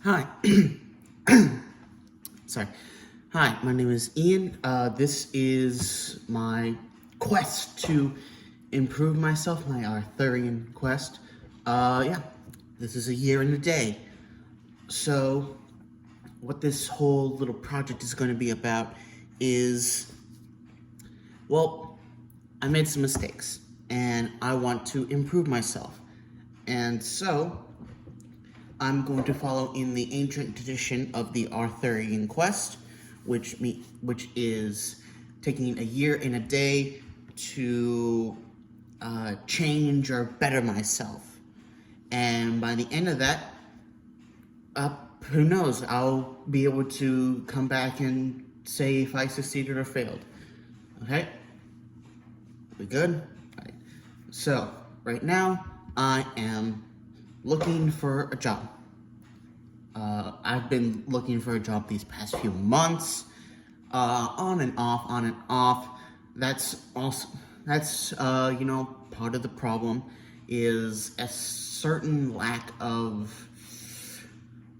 Hi. Sorry. Hi, my name is Ian. This is my quest to improve myself, my Arthurian quest. Yeah, this is a year and a day. So, what this whole little project is going to be about is, well, I made some mistakes, and I want to improve myself. And so, I'm going to follow in the ancient tradition of the Arthurian quest, which is taking a year and a day to change or better myself. And by the end of that, who knows? I'll be able to come back and say if I succeeded or failed. Okay? We good? All right. So, right now, I am looking for a job. I've been looking for a job these past few months, on and off. That's also, part of the problem is a certain lack of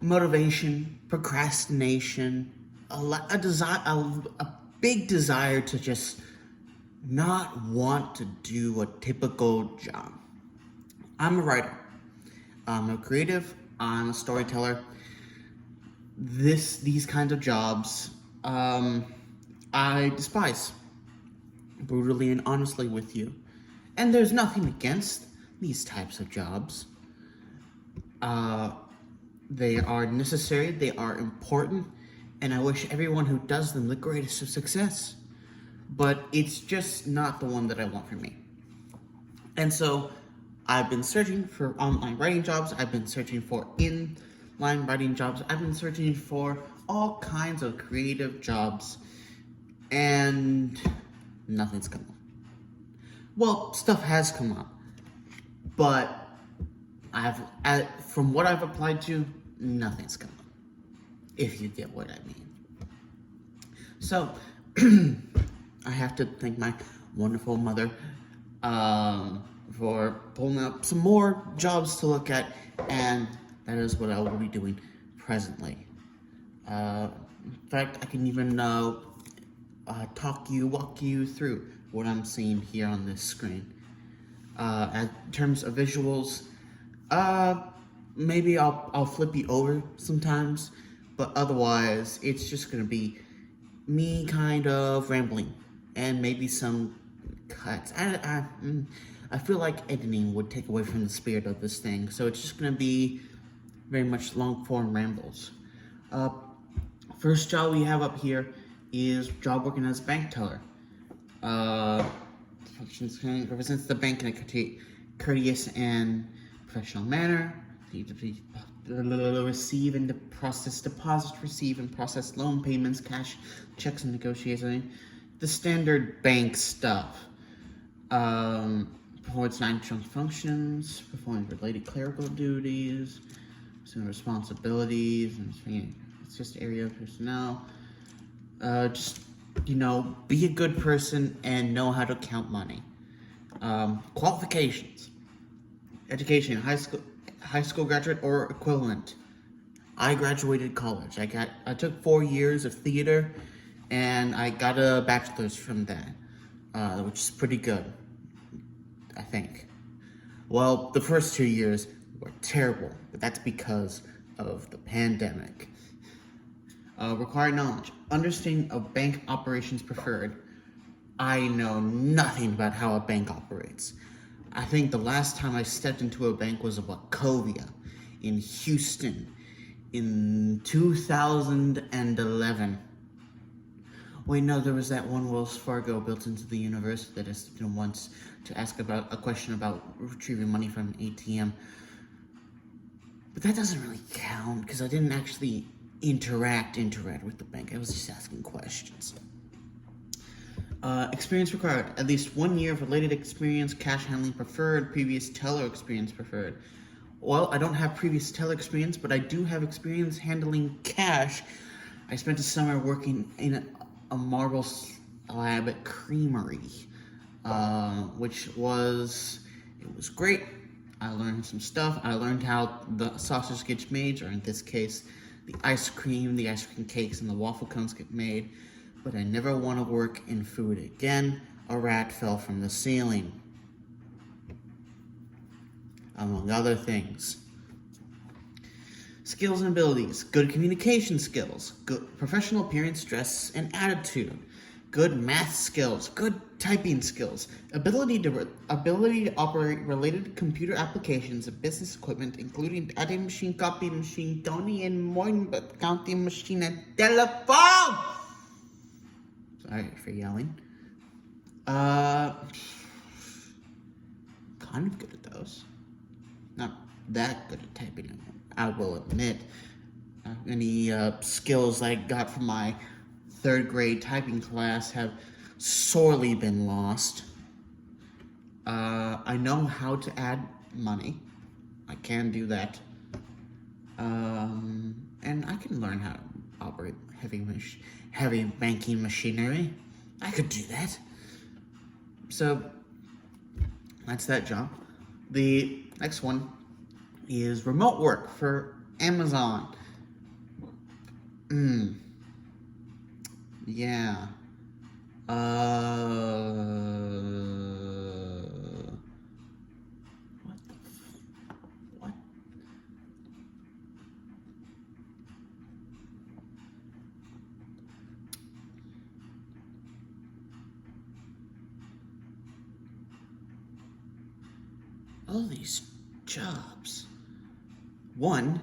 motivation, procrastination, a big desire to just not want to do a typical job. I'm a writer. I'm a creative. I'm a storyteller. These kinds of jobs, I despise, brutally and honestly with you. And there's nothing against these types of jobs. They are necessary, they are important, and I wish everyone who does them the greatest of success. But it's just not the one that I want for me. And so, I've been searching for online writing jobs, I've been searching for inline writing jobs, I've been searching for all kinds of creative jobs, and nothing's come up. Well, stuff has come up, but from what I've applied to, nothing's come up, if you get what I mean. So, I have to thank my wonderful mother, for pulling up some more jobs to look at, and that is what I will be doing presently. In fact, I can even walk you through what I'm seeing here on this screen. In terms of visuals, maybe I'll flip you over sometimes, but otherwise, it's just gonna be me kind of rambling and maybe some cuts. I feel like editing would take away from the spirit of this thing, so it's just gonna be very much long form rambles. First job we have up here is job working as a bank teller. Represents the bank in a courteous and professional manner. Receive and process deposits, receive and process loan payments, cash checks and negotiations. The standard bank stuff. Performs non-trunk functions, performs related clerical duties, some responsibilities, and it's just area of personnel. Be a good person and know how to count money. Qualifications. Education, high school graduate or equivalent. I graduated college. I took 4 years of theater, and I got a bachelor's from that, which is pretty good, I think. Well, the first 2 years were terrible, but that's because of the pandemic. Required knowledge. Understanding of bank operations preferred. I know nothing about how a bank operates. I think the last time I stepped into a bank was a Wachovia in Houston in 2011. Wait, no, there was that one Wells Fargo built into the university that I stepped in once to ask about a question about retrieving money from an ATM. But that doesn't really count, because I didn't actually interact with the bank. I was just asking questions. Experience required. At least 1 year of related experience, cash handling preferred, previous teller experience preferred. Well, I don't have previous teller experience, but I do have experience handling cash. I spent a summer working in a marble slab creamery, it was great. I learned some stuff. I learned how the sausage gets made, or in this case, the ice cream cakes, and the waffle cones get made. But I never want to work in food again. A rat fell from the ceiling. Among other things. Skills and abilities. Good communication skills. Good professional appearance, dress, and attitude. Good math skills. Good typing skills. Ability to operate related computer applications and business equipment, including adding machine, copy machine, Tony and more, but counting machine and telephone. Sorry for yelling. Kind of good at those. Not that good at typing, I will admit. Any skills I got from my 3rd grade typing class have sorely been lost. I know how to add money. I can do that. And I can learn how to operate heavy banking machinery. I could do that. So, that's that job. The next one is remote work for Amazon. Yeah. What? All these jobs. One,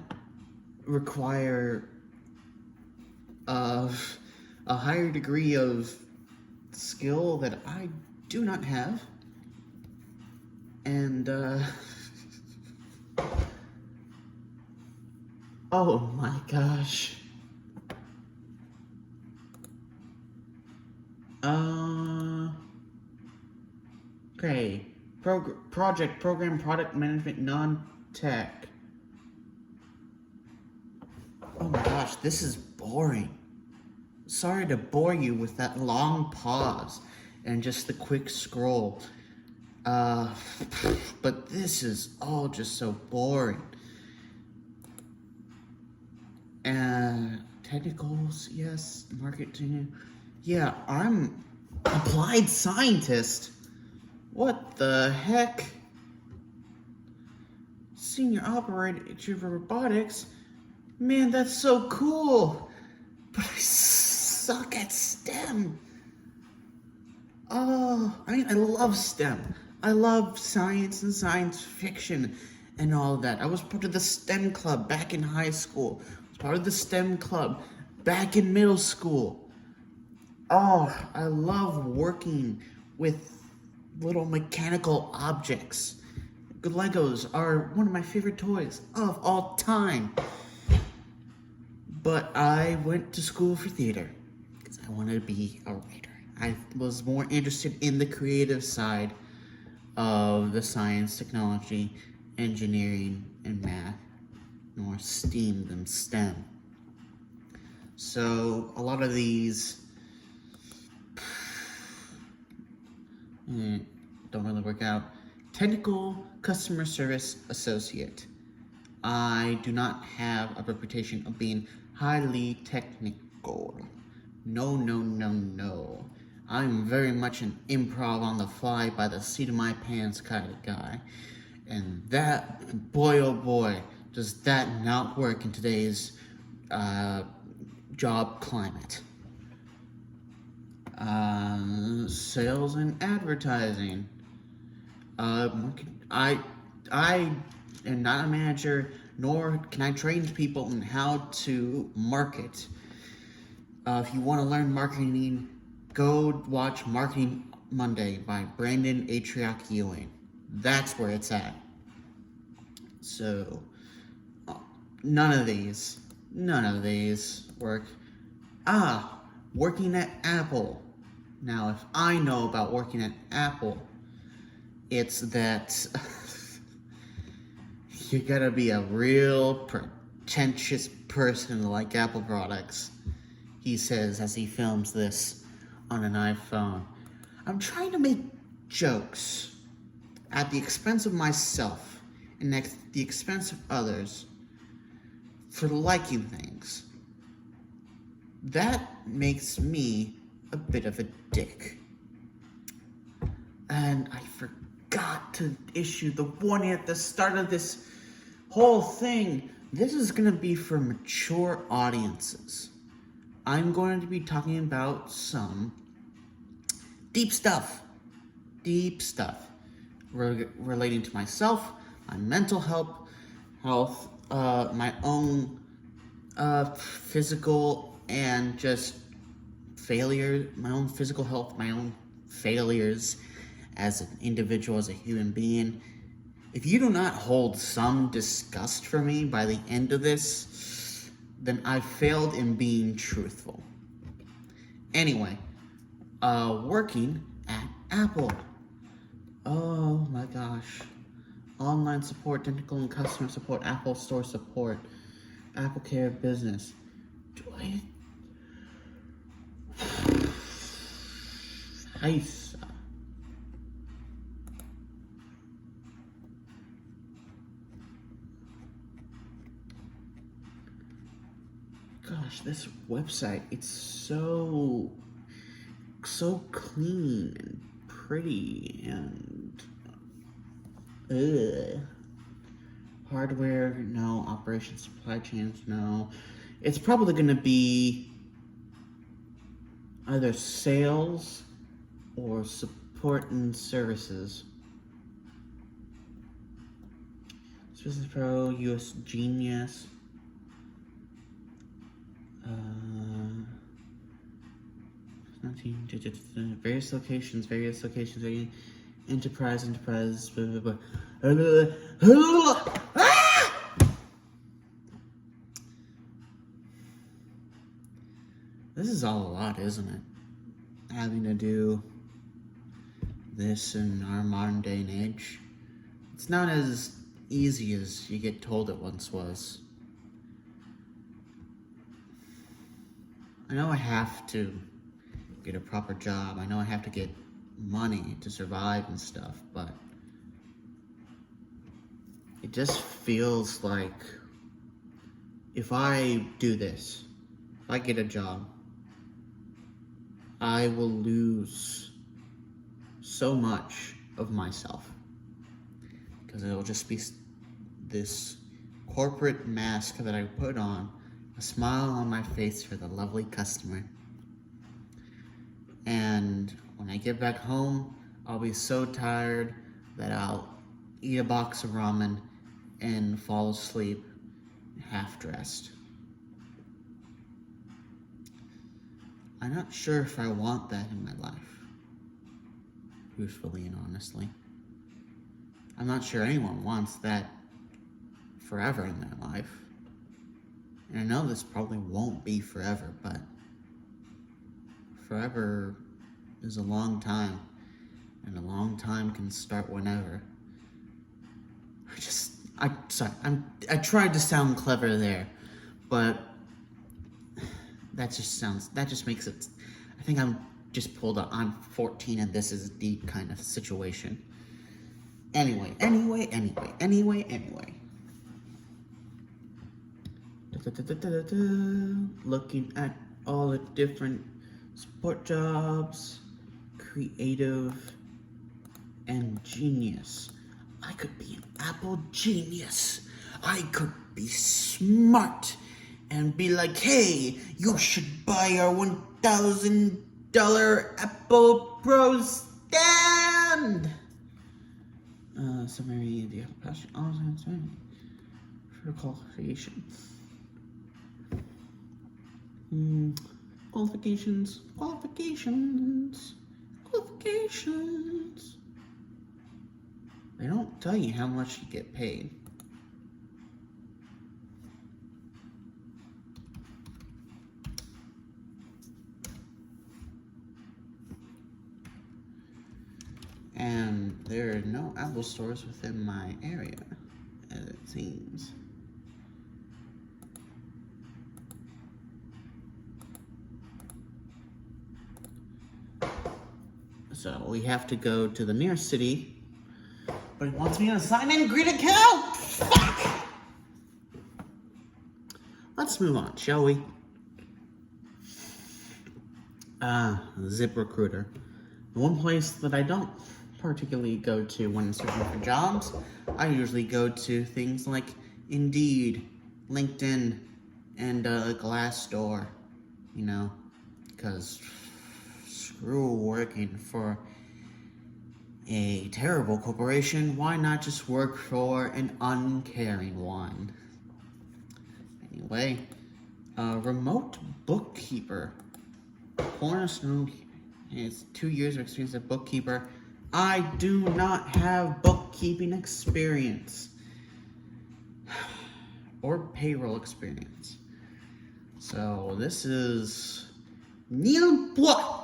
require a higher degree of skill that I do not have. And, oh my gosh. Okay. Program, product management, non-tech. Oh my gosh, this is boring. Sorry to bore you with that long pause and just the quick scroll. But this is all just so boring. Technicals, yes. Marketing, yeah. I'm applied scientist. What the heck? Senior operator for robotics? Man, that's so cool. But I suck at STEM. Oh, I love STEM. I love science and science fiction and all that. I was part of the STEM club back in high school. I was part of the STEM club back in middle school. Oh, I love working with little mechanical objects. Good Legos are one of my favorite toys of all time. But I went to school for theater because I wanted to be a writer. I was more interested in the creative side of the science, technology, engineering, and math, more STEAM than STEM. So a lot of these don't really work out. Technical customer service associate. I do not have a reputation of being highly technical. No. I'm very much an improv on the fly by the seat of my pants kind of guy. And that, boy oh boy, does that not work in today's job climate. Sales and advertising. I am not a manager, nor can I train people on how to market. If you want to learn marketing, go watch Marketing Monday by Brandon Atriak Ewing. That's where it's at. So, none of these work. Working at Apple. Now, if I know about working at Apple, it's that you gotta be a real pretentious person to like Apple products, he says as he films this on an iPhone. I'm trying to make jokes at the expense of myself and at the expense of others for liking things, that makes me a bit of a dick. And I forgot to issue the warning at the start of this whole thing. This is going to be for mature audiences. I'm going to be talking about some deep stuff relating to myself, my mental health, my own physical and just failure, my own physical health, my own failures as an individual, as a human being. If you do not hold some disgust for me by the end of this, then I failed in being truthful. Anyway, working at Apple. Oh my gosh. Online support, technical and customer support, Apple Store support, Apple Care business. Nice. Gosh, this website, it's so clean and pretty and hardware, no. Operations, supply chains, no. It's probably gonna be either sales or support and services. Business Pro, US Genius. Various locations, enterprise, blah, blah, blah. This is all a lot, isn't it? Having to do this in our modern day and age. It's not as easy as you get told it once was. I know I have to get a proper job. I know I have to get money to survive and stuff, but it just feels like if I do this, if I get a job, I will lose so much of myself because it'll just be this corporate mask that I put on, a smile on my face for the lovely customer. And when I get back home, I'll be so tired that I'll eat a box of ramen and fall asleep half-dressed. I'm not sure if I want that in my life, truthfully and honestly. I'm not sure anyone wants that forever in their life. And I know this probably won't be forever, but forever is a long time, and a long time can start whenever. I tried to sound clever there, but that just makes it, I think I'm just pulled up. I'm 14 and this is a deep kind of situation. Anyway. Looking at all the different support jobs, creative, and genius. I could be an Apple genius. I could be smart and be like, hey, you should buy our $1,000 Apple Pro stand. Summary of the Apple Passion. For qualifications. Qualifications. They don't tell you how much you get paid. And there are no Apple stores within my area, as it seems. So we have to go to the nearest city, but But he wants me to sign in Grid account! Fuck! Let's move on, shall we? ZipRecruiter. The one place that I don't particularly go to when searching for jobs, I usually go to things like Indeed, LinkedIn, and Glassdoor, you know, because screw working for a terrible corporation. Why not just work for an uncaring one? Anyway, remote bookkeeper. Cornerstone is 2 years of experience as a bookkeeper. I do not have bookkeeping experience or payroll experience. So this is nil point.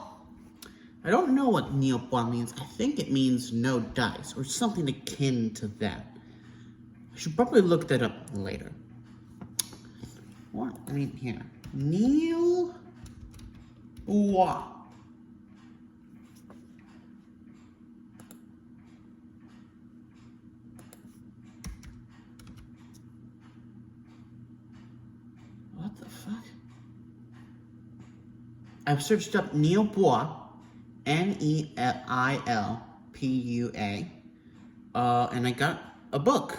I don't know what nil point means. I think it means no dice or something akin to that. I should probably look that up later. What? I mean, here. Nil point. What the fuck? I've searched up Neilpua, Neilpua, and I got a book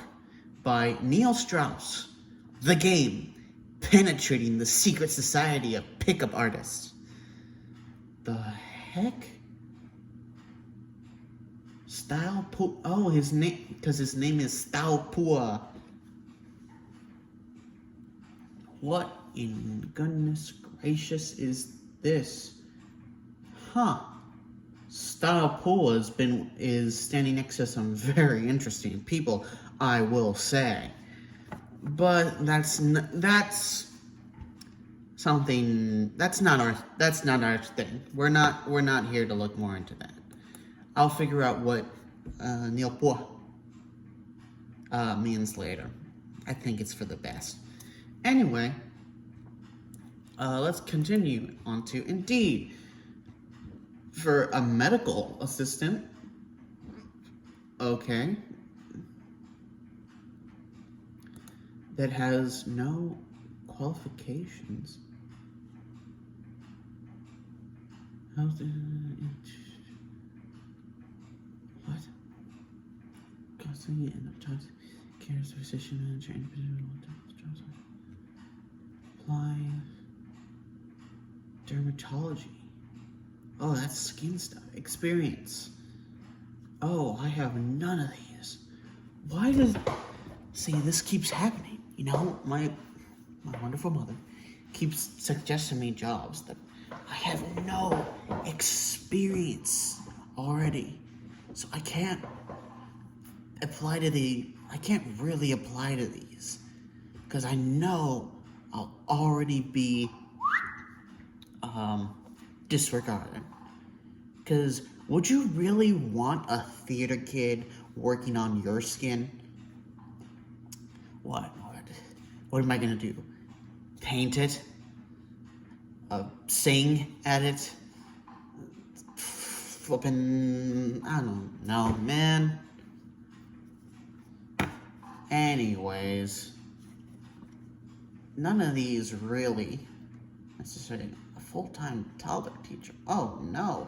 by Neil Strauss, The Game, Penetrating the Secret Society of Pickup Artists. The heck? Style Pua. Oh, his name, because his name is Style Pua. What in goodness gracious is this? Huh. Style Pua is standing next to some very interesting people, I will say. But that's something that's not our thing. We're not here to look more into that. I'll figure out what Neil Pua means later. I think it's for the best. Anyway, let's continue on to Indeed. For a medical assistant, okay, that has no qualifications. What? Constantly end up talking cares physician manager individual jobs. Apply dermatology. Oh, that's skin stuff. Experience. Oh, I have none of these. Why does... See, this keeps happening. You know, my wonderful mother keeps suggesting me jobs that I have no experience already. So I can't really apply to these. Because I know I'll already be disregarded. Because would you really want a theater kid working on your skin? What am I gonna do? Paint it? Sing at it? Flippin', I don't know, man. Anyways, none of these really necessarily. A full-time toddler teacher. Oh no.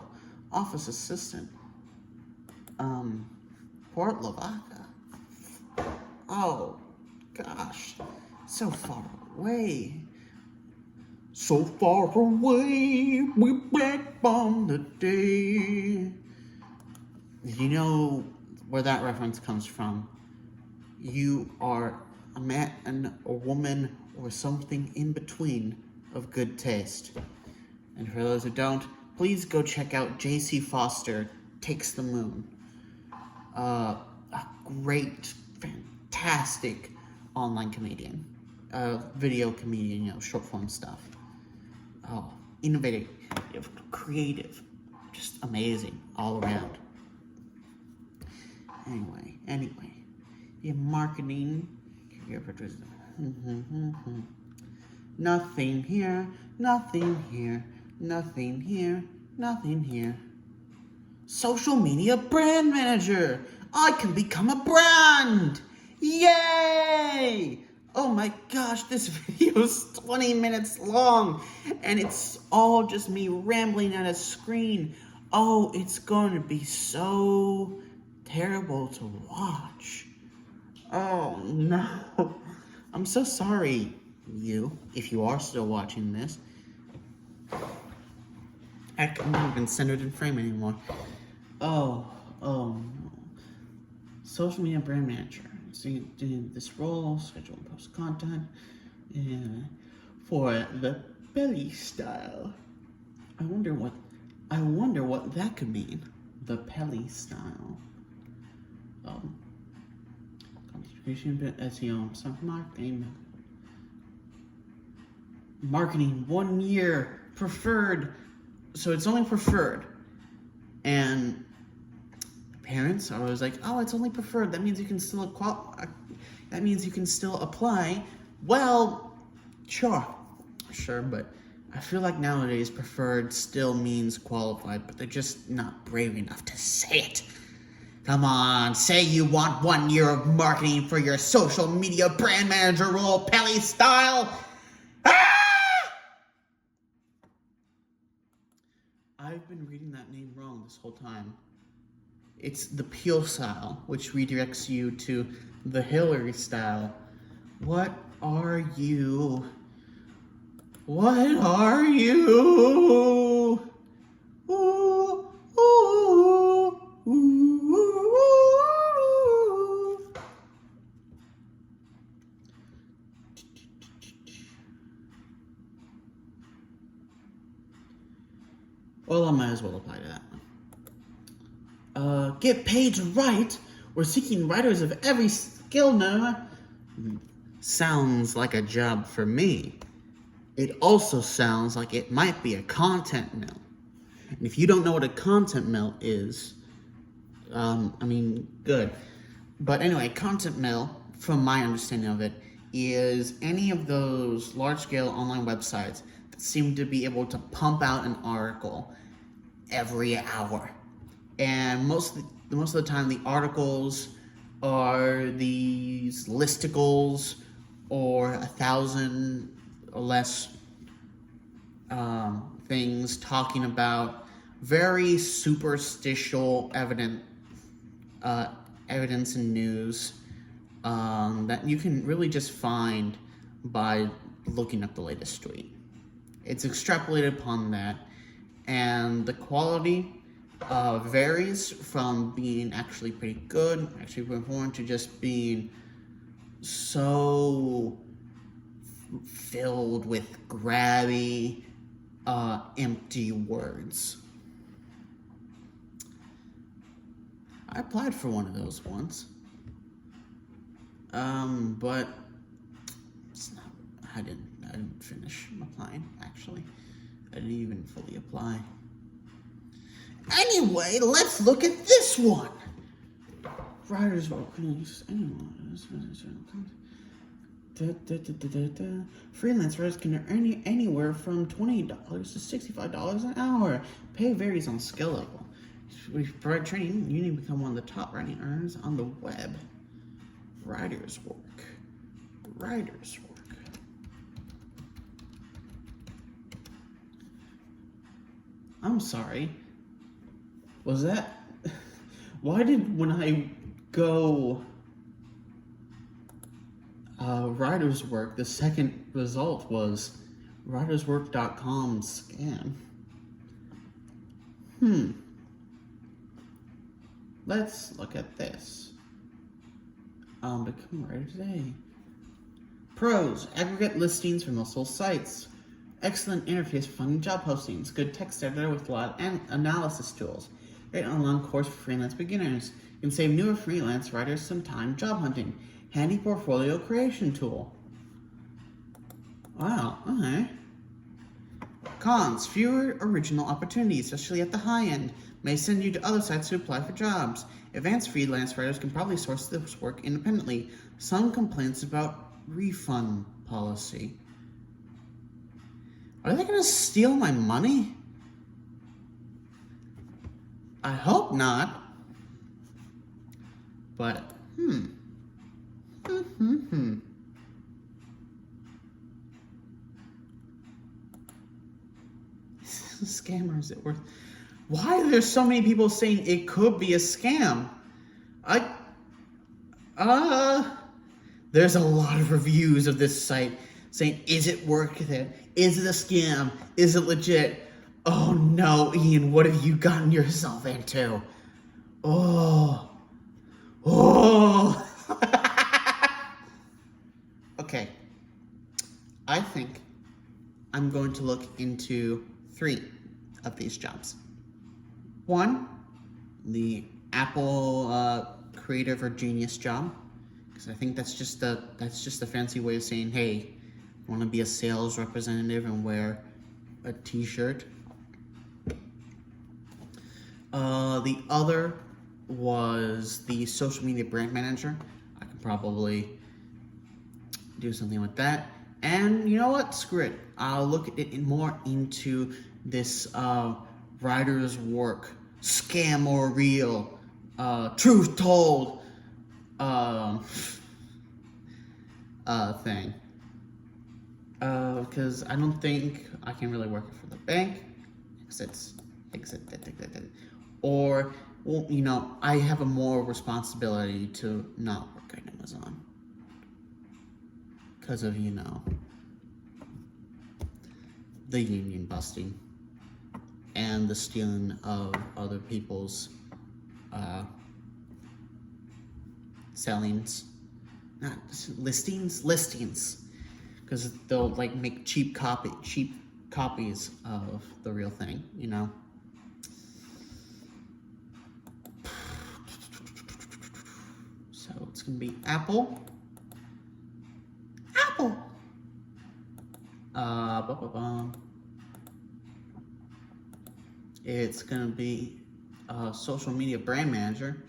Office assistant. Port Lavaca. Oh gosh. So far away. So far away, we're back on the day. You know where that reference comes from. You are a man, a woman, or something in between of good taste. And for those who don't, please go check out J.C. Foster Takes the Moon. A great, fantastic online comedian. Video comedian, you know, short form stuff. Oh, innovative, creative, just amazing all around. Anyway, yeah, marketing, nothing here, nothing here, nothing here, nothing here. social media brand manager. I can become a brand. Yay! Oh my gosh, this video is 20 minutes long and it's all just me rambling at a screen. Oh, it's going to be so terrible to watch. Oh no. I'm so sorry, if you are still watching this. I can't even centered in frame anymore. Oh no. Social media brand manager. So you do this role, schedule and post content for the belly style. I wonder what that could mean. The belly style. Contribution bit SEO, some marketing 1 year preferred. So it's only preferred. And parents are always like, oh, it's only preferred. That means you can still apply. Well, sure, but I feel like nowadays preferred still means qualified, but they're just not brave enough to say it. Come on, say you want 1 year of marketing for your social media brand manager role, Pelly style. I've been reading that name wrong this whole time. It's the Peel style, which redirects you to the Hillary style. What are you? What are you? Ooh, ooh, ooh, ooh. Well, I might as well apply to that one. Get paid to write. We're seeking writers of every skill now. Sounds like a job for me. It also sounds like it might be a content mill. And if you don't know what a content mill is, good. But anyway, content mill, from my understanding of it, is any of those large-scale online websites that seem to be able to pump out an article every hour. And most of the time, the articles are these listicles or 1,000 or less things talking about very superstitial evidence and news that you can really just find by looking up the latest tweet. It's extrapolated upon that, and the quality varies from being actually pretty good, actually performing, to just being so filled with grabby, empty words. I applied for one of those once, but I didn't finish applying. Actually, I didn't even fully apply. Anyway, let's look at this one. Writers work. Freelance writers can earn anywhere from $20 to $65 an hour. Pay varies on skill level. We provide training. You need to become one of the top writing earners on the web. Writers work. I'm sorry. Was that... Why did, when I go writers work, the second result was writerswork.com scam? Let's look at this. Become a writer today. Pros: aggregate listings from multiple sites. Excellent interface for finding job postings. Good text editor with a lot of analysis tools. Great online course for freelance beginners. You can save newer freelance writers some time job hunting. Handy portfolio creation tool. Wow, okay. Cons: fewer original opportunities, especially at the high end. May send you to other sites to apply for jobs. Advanced freelance writers can probably source this work independently. Some complaints about refund policy. Are they gonna steal my money? I hope not. But, Is this a scam or is it worth... Why are there so many people saying it could be a scam? There's a lot of reviews of this site saying, is it worth it? Is it a scam? Is it legit? Oh no, Ian, what have you gotten yourself into? Oh. Okay. I think I'm going to look into 3 of these jobs. 1, the Apple creative or genius job, because I think that's just a fancy way of saying, hey, I want to be a sales representative and wear a t-shirt. The other was the social media brand manager. I could probably do something with that. And you know what? Screw it. I'll look at it more into this writer's work, scam or real, truth told thing. Because I don't think I can really work it for the bank. Or, well, you know, I have a more responsibility to not work at Amazon. Because of, you know, the union busting and the stealing of other people's listings, because they'll like make cheap copies of the real thing, you know. So it's gonna be Apple. It's gonna be social media brand manager.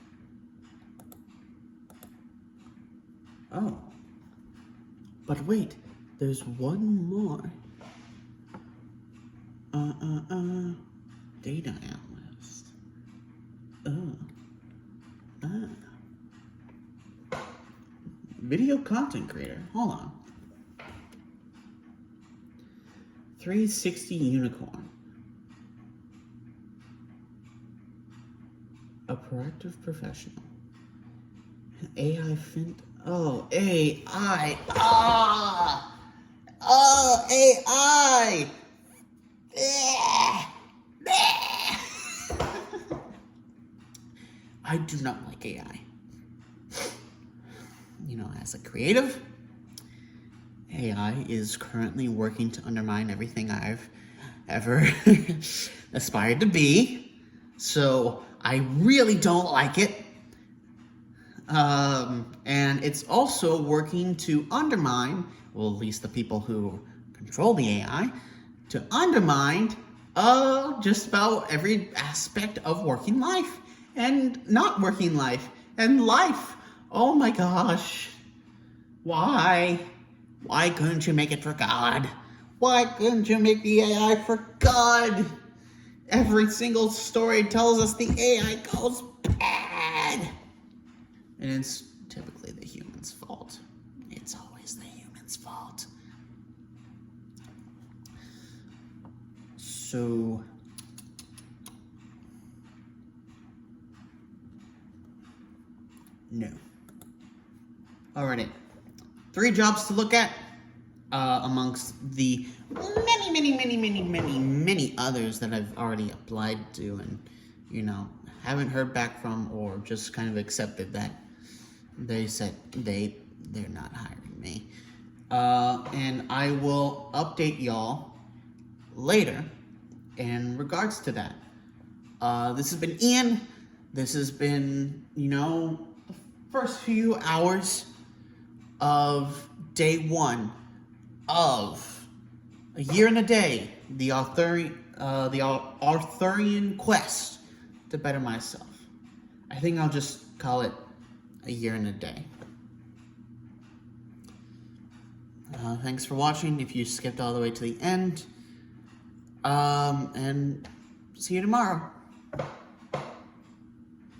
Oh, but wait, there's one more. Data analyst. Video content creator. Hold on. 360 unicorn. A proactive professional. AI fint. Oh, AI. Oh, AI. I do not like AI. You know, as a creative, AI is currently working to undermine everything I've ever aspired to be. So I really don't like it. And it's also working to undermine, well, at least the people who control the AI, to undermine just about every aspect of working life and not working life and life. Oh my gosh. Why? Why couldn't you make it for God? Why couldn't you make the AI for God? Every single story tells us the AI goes bad. And it's typically the human's fault. It's always the human's fault. So, no. Alrighty. 3 jobs to look at amongst the many others that I've already applied to and, you know, haven't heard back from or just kind of accepted that they said they're not hiring me. And I will update y'all later in regards to that. This has been Ian. This has been, you know, the first few hours of day 1 of a year and a day, the Arthurian quest to better myself. I think I'll just call it a year and a day. Thanks for watching if you skipped all the way to the end. And see you tomorrow.